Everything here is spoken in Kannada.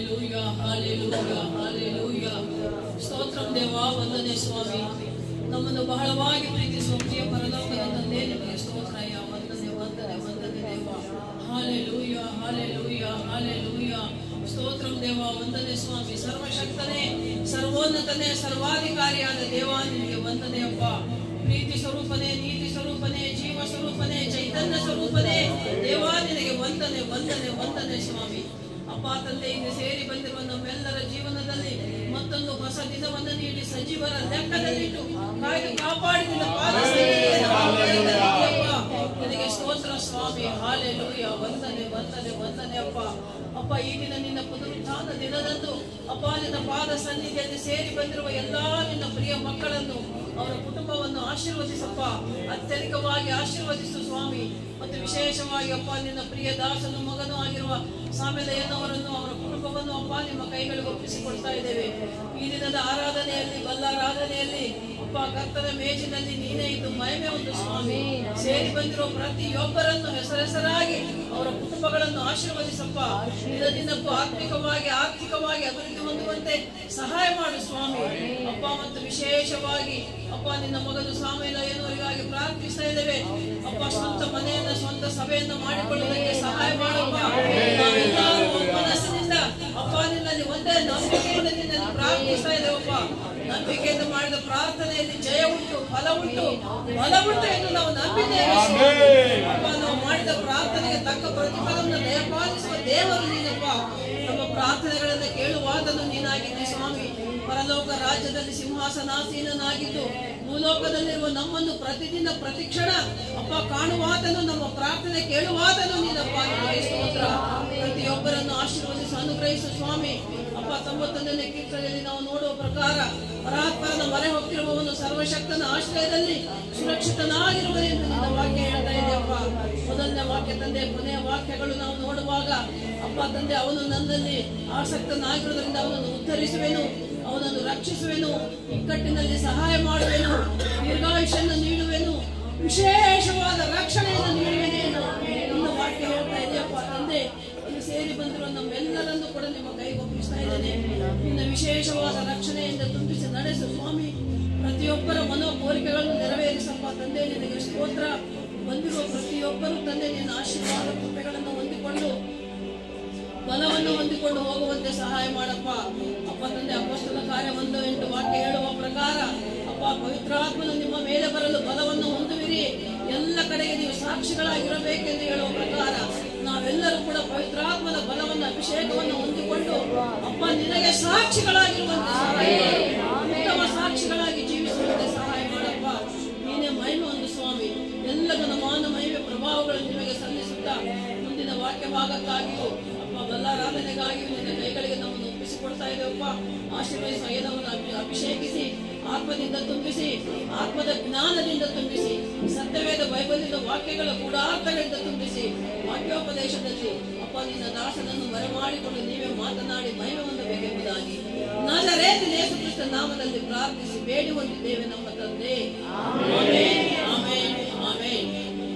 Hallelujah hallelujah hallelujah. ಸ್ತೋತ್ರಂ ದೇವಾ, ವಂದನೆ ಸ್ವಾಮಿ. ನಮ್ಮನ್ನು ಬಹಳವಾಗಿ ಪ್ರೀತಿಸುವ ಪ್ರಿಯ ಪರಲೋಕದ ತಂದೆ, ನಿಮಗೆ ಸ್ತೋತ್ರಯ್ಯ. ವಂದನೆ ವಂದನೆ ವಂದನೆ ದೇವ. Hallelujah hallelujah hallelujah. ಸ್ತೋತ್ರಂ ದೇವ, ವಂದನೆ ಸ್ವಾಮಿ. ಸರ್ವಶಕ್ತನೇ, ಸರ್ವೋನ್ನತನೇ, ಸರ್ವಾಧಿಕಾರಿಯಾದ ದೇವ, ನಿನಗೆ ವಂದನೆಯಪ್ಪ. ಪ್ರೀತಿ ಸ್ವರೂಪನೇ, ನೀತಿ ಸ್ವರೂಪನೇ, ಜೀವ ಸ್ವರೂಪನೇ, ಚೈತನ್ಯ ಸ್ವರೂಪನೇ ದೇವಾ, ನಿನಗೆ ವಂದನೆ ವಂದನೆ ವಂದನೆ ಸ್ವಾಮಿ. ಅಪ್ಪ ತಂದೆ, ಇಲ್ಲಿ ಸೇರಿ ಬಂದಿರುವ ನಮ್ಮೆಲ್ಲರ ಜೀವನದಲ್ಲಿ ಮತ್ತೊಂದು ಹೊಸ ದಿನವನ್ನು ನೀಡಿ ಸಜೀವರ ಲೆಕ್ಕದಲ್ಲಿಟ್ಟು ಕಾಯ್ದು ಕಾಪಾಡಿದ ನಿನಗೆ ಸ್ತೋತ್ರ ಸ್ವಾಮಿ. ಹಾಲೆಲೂಯಾ. ವಂದನೆ ವಂದನೆ ವಂದನೆ ಅಪ್ಪ. ಅಪ್ಪ, ಈ ದಿನ ನಿನ್ನ ಪುನರುತ್ಥಾನ ದಿನದಂದು ಅಪ್ಪ ನಿನ್ನ ಪಾದ ಸನ್ನಿಧಿಯಲ್ಲಿ ಸೇರಿ ಬಂದಿರುವ ಎಲ್ಲಾ ನಿನ್ನ ಪ್ರಿಯ ಮಕ್ಕಳನ್ನು, ಅವರ ಕುಟುಂಬವನ್ನು ಆಶೀರ್ವದಿಸಪ್ಪ. ಅತ್ಯಧಿಕವಾಗಿ ಆಶೀರ್ವದಿಸು ಸ್ವಾಮಿ. ಮತ್ತು ವಿಶೇಷವಾಗಿ ಅಪ್ಪ, ನಿನ್ನ ಪ್ರಿಯ ದಾಸನು ಮಗನೂ ಆಗಿರುವ ಸಾಮೆಲೆಯನ್ನವರನ್ನು, ಅವರ ಕುಟುಂಬವನ್ನು ಅಪ್ಪ ನಿಮ್ಮ ಕೈಗಳಿಗೆ ಒಪ್ಪಿಸಿಕೊಡ್ತಾ ಇದ್ದೇವೆ. ಈ ದಿನದ ಆರಾಧನೆಯಲ್ಲಿ, ಬಲ್ಲಾರಾಧನೆಯಲ್ಲಿ ಅಪ್ಪ ಕರ್ತನ ಮೇಜಿನಲ್ಲಿ ನೀನೇ ಇದ್ದು ಮಹಿಮೆ ಒಂದು ಸ್ವಾಮಿ. ಸೇರಿ ಬಂದಿರುವ ಪ್ರತಿಯೊಬ್ಬರನ್ನು ಹೆಸರಾಗಿ ಅವರ ಕುಟುಂಬಗಳನ್ನು ಆಶೀರ್ವದಿಸಪ್ಪ. ದಿನಕ್ಕೂ ಆತ್ಮಿಕವಾಗಿ ಆರ್ಥಿಕವಾಗಿ ಅಭಿವೃದ್ಧಿ ಹೊಂದುವಂತೆ ಸಹಾಯ ಮಾಡು ಸ್ವಾಮಿ. ಅಪ್ಪ, ಮತ್ತು ವಿಶೇಷವಾಗಿ ಅಪ್ಪ ನಿನ್ನ ಮಗನು ಸಾಮೇಲಯ್ಯನವರಿಗಾಗಿ ಪ್ರಾರ್ಥಿಸ್ತಾ ಇದ್ದೇವೆ ಅಪ್ಪ. ಸ್ವಂತ ಮನೆಯನ್ನ, ಸ್ವಂತ ಸಭೆಯನ್ನ ಮಾಡಿಕೊಳ್ಳುವುದಕ್ಕೆ ಸಹಾಯ ಮಾಡಪ್ಪ. ನಾವೆಲ್ಲರೂ ಮನಸ್ಸಿನಿಂದ ಅಪ್ಪ ನಿನ್ನಲ್ಲಿ ಒಂದೇ ನಂಬಿಕೆಯಿಂದ ನಿನ್ನಲ್ಲಿ ಪ್ರಾರ್ಥಿಸ್ತಾ ಇದ್ದೇವಪ್ಪ. ನಂಬಿಕೆಯಿಂದ ಮಾಡಿದ ಪ್ರಾರ್ಥನೆಯಲ್ಲಿ ಜಯ ಉಂಟು, ಫಲ ಉಂಟು, ಬಲ ಉಂಟು ಎಂದು ನಾವು ನಂಬಿದ್ದೇವೆ ಅಪ್ಪ. ನಾವು ಮಾಡಿದ ಪ್ರಾರ್ಥನೆಗೆ ತಕ್ಕ ಪ್ರತಿಫಲವನ್ನು ದಯಪಾಲಿಸುವ ದೇವರು ನೀನಪ್ಪ. ನಮ್ಮ ಪ್ರಾರ್ಥನೆಗಳನ್ನು ಕೇಳುವಾತನು ನೀನಾಗಿದ್ದಿ ಸ್ವಾಮಿ. ಪರಲೋಕ ರಾಜ್ಯದಲ್ಲಿ ಸಿಂಹಾಸನಾಸೀನನಾಗಿದ್ದು ಭೂಲೋಕದಲ್ಲಿರುವ ನಮ್ಮನ್ನು ಪ್ರತಿದಿನ ಪ್ರತಿಕ್ಷಣ ಅಪ್ಪ ಕಾಣುವಾತನು, ನಮ್ಮ ಪ್ರಾರ್ಥನೆ ಕೇಳುವಾತನು ನೀನಪ್ಪ. ನಿಮಗೆ ಸ್ತೋತ್ರ. ಪ್ರತಿಯೊಬ್ಬರನ್ನು ಆಶೀರ್ವದಿಸಿ ಅನುಗ್ರಹಿಸು ಸ್ವಾಮಿ. ಅಪ್ಪ, 91ನೇ ಕೀರ್ತನೆಯಲ್ಲಿ ನಾವು ನೋಡುವ ಪ್ರಕಾರ ಪರಾತ್ಪರನ ಮೊರೆ ಹೋಗ್ತಿರುವವನು ಸರ್ವಶಕ್ತನ ಆಶ್ರಯದಲ್ಲಿ ಸುರಕ್ಷಿತನಾಗಿರುವನೆಂದು ನಿನ್ನ ವಾಕ್ಯ ಹೇಳ್ತಾ ಇದೆ ಅಪ್ಪ. ಮೊದಲನೇ ವಾಕ್ಯ ತಂದೆ, ಕೊನೆಯ ವಾಕ್ಯಗಳು ನಾವು ನೋಡುವಾಗ ಅಪ್ಪ ತಂದೆ, ಅವನು ನನ್ನಲ್ಲಿ ಆಸಕ್ತನಾಗಿರುವುದರಿಂದ ಅವನನ್ನು ಉದ್ಧರಿಸುವೆನು, ಅವನನ್ನು ರಕ್ಷಿಸುವೆನು, ಇಕ್ಕಟ್ಟಿನಲ್ಲಿ ಸಹಾಯ ಮಾಡುವೆನು, ದೀರ್ಘಾಯುಷ್ಯನ್ನು ನೀಡುವೆನು, ವಿಶೇಷವಾದ ರಕ್ಷಣೆಯನ್ನು ನೀಡುವೆನು ಎಂದು ನಿನ್ನ ವಾಕ್ಯ ಹೇಳ್ತಾ ಇದೆಯಪ್ಪ ತಂದೆ. ಇಲ್ಲಿ ಸೇರಿ ಬಂದಿರುವ ನಮ್ಮೆಲ್ಲರನ್ನು ಕೂಡ ನಿಮ್ಮ ಕೈಗೆ ಒಪ್ಪಿಸ್ತಾ ಇದ್ದೇನೆ. ನಿನ್ನ ವಿಶೇಷವಾದ ರಕ್ಷಣೆಯಿಂದ ತುಂಬಿಸಿ ನಡೆಸು ಸ್ವಾಮಿ. ಪ್ರತಿಯೊಬ್ಬರ ಮನೋಕೋರಿಕೆಗಳನ್ನು ನೆರವೇರಿಸಪ್ಪ ತಂದೆ. ನಿನಗೆ ಸ್ತೋತ್ರ. ಬಂದಿರುವ ಪ್ರತಿಯೊಬ್ಬರು ತಂದೆ ನಿನ್ನ ಆಶೀರ್ವಾದ ಕೃಪೆಗಳನ್ನು ಹೊಂದಿಕೊಂಡು ಬಲವನ್ನು ಹೊಂದಿಕೊಂಡು ಹೋಗುವಂತೆ ಸಹಾಯ ಮಾಡಪ್ಪ. ಅಪ್ಪ ತಂದೆ, ಅಪೊಸ್ತಲ ಕಾರ್ಯ 1:8 ವಾಕ್ಯ ಹೇಳುವ ಪ್ರಕಾರ ಅಪ್ಪ, ಪವಿತ್ರಾತ್ಮನು ನಿಮ್ಮ ಮೇಲೆ ಬರಲು ಬಲವನ್ನು ಹೊಂದುವಿರಿ, ಎಲ್ಲ ಕಡೆಗೆ ನೀವು ಸಾಕ್ಷಿಗಳಾಗಿರಬೇಕೆಂದು ಹೇಳುವ ಪ್ರಕಾರ ನಾವೆಲ್ಲರೂ ಕೂಡ ಪವಿತ್ರಾತ್ಮನ ಬಲವನ್ನು, ಅಭಿಷೇಕವನ್ನು ಹೊಂದಿಕೊಂಡು ಅಪ್ಪ ನಿನಗೆ ಸಾಕ್ಷಿಗಳಾಗಿರುವಂತೆ ಸಹಾಯ ಮಾಡು. ಉತ್ತಮ ಸಾಕ್ಷಿಗಳಾಗಿ ಜೀವಿಸುವಂತೆ ಸಹಾಯ ಮಾಡಪ್ಪ. ನೀನೇ ಮಹಿಮೆ ಒಂದು ಸ್ವಾಮಿ. ಎಲ್ಲದನ್ನ ಮಾನ ಮಹಿಮೆ ಪ್ರಭಾವಗಳನ್ನು ನಿಮಗೆ ಸಲ್ಲಿಸುತ್ತಾ ಮುಂದಿನ ವಾಕ್ಯ ಭಾಗಕ್ಕಾಗಿಯೂ ಅಪ್ಪ ಬಲ್ಲಾರಾಧನೆಗಾಗಿಯೂ ನಿನ್ನ ಕೈಗಳಿಗೆ ನಮ್ಮನ್ನು ಒಪ್ಪಿಸಿಕೊಡ್ತಾ ಇದ್ದೇವಪ್ಪ. ಆಶೀರ್ವದಿಸುವ ಏನವನ್ನು ಅಭಿಷೇಕಿಸಿ, ಆತ್ಮದಿಂದ ತುಂಬಿಸಿ, ಆತ್ಮದ ಜ್ಞಾನದಿಂದ ತುಂಬಿಸಿ, ಸತ್ಯವೇದ ಬೈಬಲಿನ ವಾಕ್ಯಗಳ ಗೂಢಾರ್ಥಗಳಿಂದ ತುಂಬಿಸಿ, ವಾಕ್ಯೋಪದೇಶದಲ್ಲಿ ಅಪ್ಪ ನಿನ್ನ ದಾಸನನ್ನು ಬರಮಾಡಿಕೊಂಡು ನೀವೇ ಮಾತನಾಡಿ ಮಹಿಮೆ ಹೊಂದಬೇಕೆಂಬುದಾಗಿ ನಜರೇತಿನ ಯೇಸು ಕ್ರಿಸ್ತನ ನಾಮದಲ್ಲಿ ಪ್ರಾರ್ಥಿಸಿ ಬೇಡಿ ಹೊಂದಿದ್ದೇವೆ ನಮ್ಮ ತಂದೆ. ಆಮೆನ್.